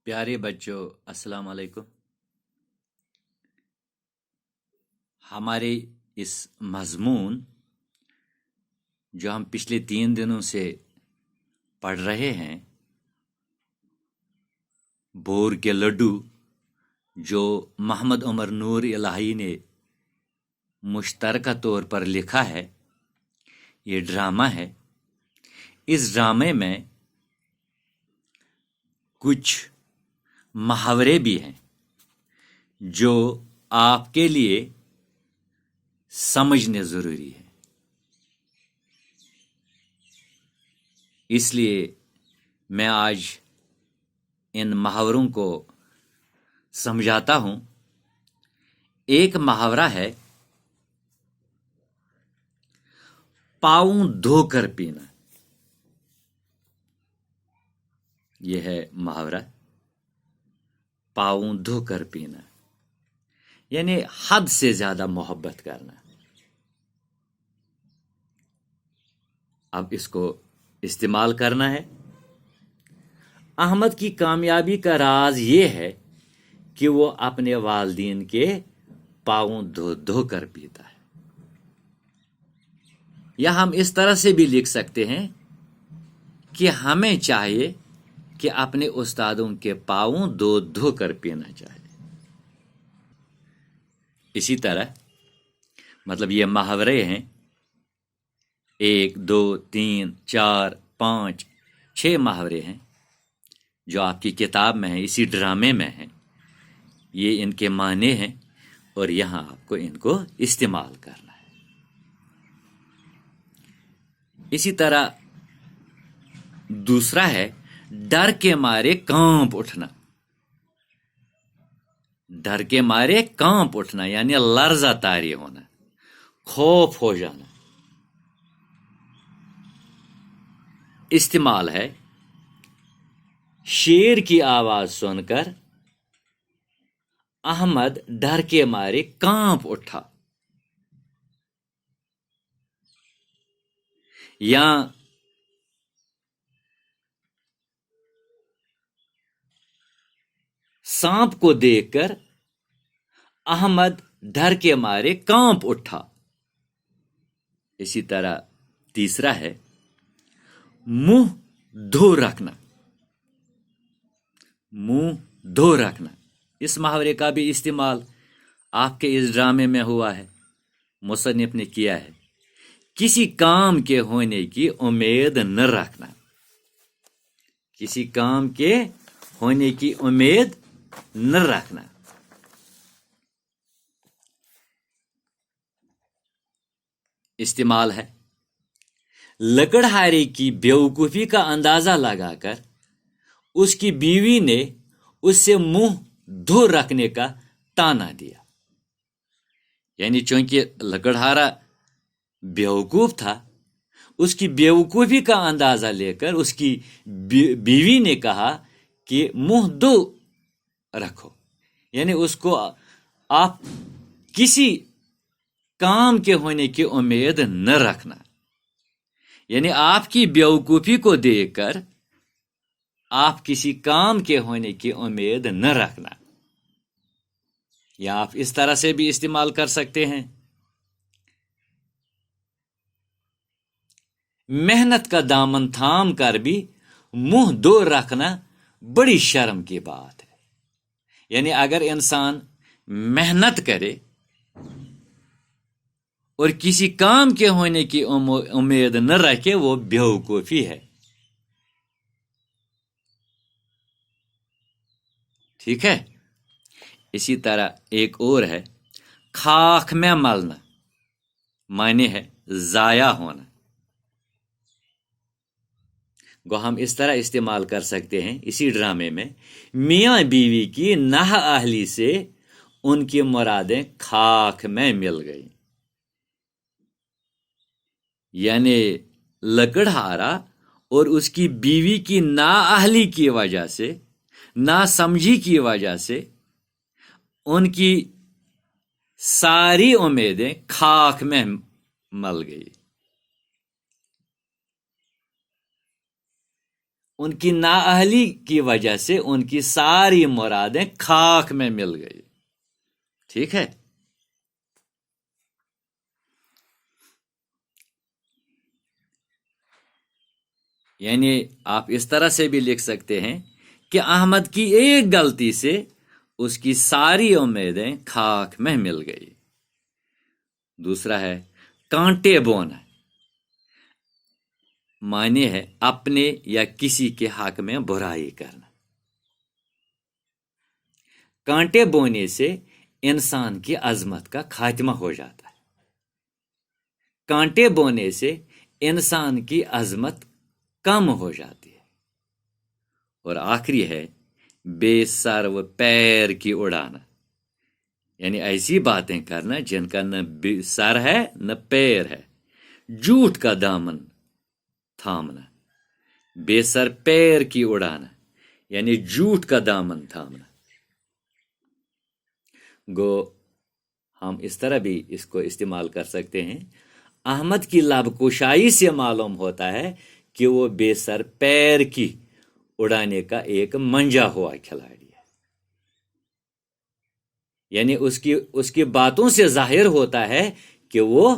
प्यारे बच्चों, अस्सलाम वालेकुम। हमारे इस मजमून जो हम पिछले 3 दिनों से पढ़ रहे हैं, बोर के लड्डू, जो मोहम्मद उमर नूर इलाही ने मुश्तरका तौर पर लिखा है, ये ड्रामा है। इस ड्रामे में कुछ मुहावरे भी हैं जो आपके लिए समझने ज़रूरी है। इसलिए मैं आज इन मुहावरों को समझाता हूं। एक मुहावरा है, पाँव धोकर पीना। यह है मुहावरा, पाँव धोकर पीना, यानी हद से ज्यादा मोहब्बत करना। अब इसको इस्तेमाल करना है। अहमद की कामयाबी का राज ये है कि वो अपने वालिदैन के पाँव धो धो कर पीता है। या हम इस तरह से भी लिख सकते हैं कि हमें चाहिए कि अपने उस्तादों के पाँव धो धो कर पीना चाहिए। इसी तरह मतलब ये मुहावरे हैं, 1, 2, 3, 4, 5, 6 मुहावरे हैं जो आपकी किताब में है, इसी ड्रामे में है। ये इनके माने हैं और यहाँ आपको इनको इस्तेमाल करना है। इसी तरह दूसरा है, डर के मारे कांप उठना। डर के मारे कांप उठना यानी लर्जा तारी होना, खौफ हो जाना। इस्तेमाल है, शेर की आवाज सुनकर अहमद डर के मारे कांप उठा। या सांप को देखकर अहमद डर के मारे कांप उठा। इसी तरह तीसरा है, मुंह धो रखना। मुंह धो रखना, इस मुहावरे का भी इस्तेमाल आपके इस ड्रामे में हुआ है, मुसन्निफ ने किया है। किसी काम के होने की उम्मीद न रखना। किसी काम के होने की उम्मीद न रखना। इस्तेमाल है, लकड़हारे की बेवकूफी का अंदाजा लगाकर उसकी बीवी ने उससे मुंह धो रखने का ताना दिया। यानी चूंकि लकड़हारा बेवकूफ था, उसकी बेवकूफी का अंदाजा लेकर उसकी बीवी ने कहा कि मुंह धो रखो। यानी उसको आप किसी काम के होने की उम्मीद न रखना। यानी आपकी बेवकूफी को देखकर आप किसी काम के होने की उम्मीद न रखना। या आप इस तरह से भी इस्तेमाल कर सकते हैं, मेहनत का दामन थाम कर भी मुंह धो रखना बड़ी शर्म की बात है। यानी अगर इंसान मेहनत करे और किसी काम के होने की उम्मीद न रखे, वो बेवकूफी है। ठीक है। इसी तरह एक और है, खाक में मलना, माने है जाया होना। को हम इस तरह इस्तेमाल कर सकते हैं इसी ड्रामे में, मियां बीवी की नाअहली से उनकी मुरादें खाक में मिल गई। यानी लकड़हारा और उसकी बीवी की नाअहली की वजह से, नासमझी की वजह से उनकी सारी उम्मीदें खाक में मल गई। ان کی نااہلی کی وجہ سے ان کی ساری مرادیں خاک میں مل گئی. ٹھیک ہے. یعنی آپ اس طرح سے بھی لکھ سکتے ہیں کہ احمد کی ایک غلطی سے اس کی ساری امیدیں خاک میں مل گئی. دوسرا ہے کانٹے بونا، معنی ہے اپنے یا کسی کے حق میں برائی کرنا. کانٹے بونے سے انسان کی عظمت کا خاتمہ ہو جاتا ہے. کانٹے بونے سے انسان کی عظمت کم ہو جاتی ہے. اور آخری ہے بے سر و پیر کی اڑانا، یعنی ایسی باتیں کرنا جن کا نہ سر ہے نہ پیر ہے. جھوٹ کا دامن تھامنا، بے سر پیر کی اڑانا یعنی جھوٹ کا دامن تھامنا. گو ہم اس طرح بھی اس کو استعمال کر سکتے ہیں. احمد کی لب کشائی سے معلوم ہوتا ہے کہ وہ بے سر پیر کی اڑانے کا ایک منجا ہوا کھلاڑی ہے. یعنی اس کی باتوں سے ظاہر ہوتا ہے کہ وہ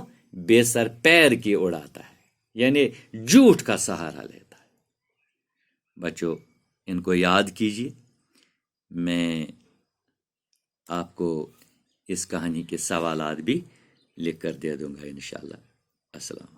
بے سر پیر کی اڑاتا ہے، یعنی جھوٹ کا سہارا لیتا ہے. بچوں ان کو یاد کیجیے. میں آپ کو اس کہانی کے سوالات بھی لکھ کر دے دوں گا انشاءاللہ. السلام.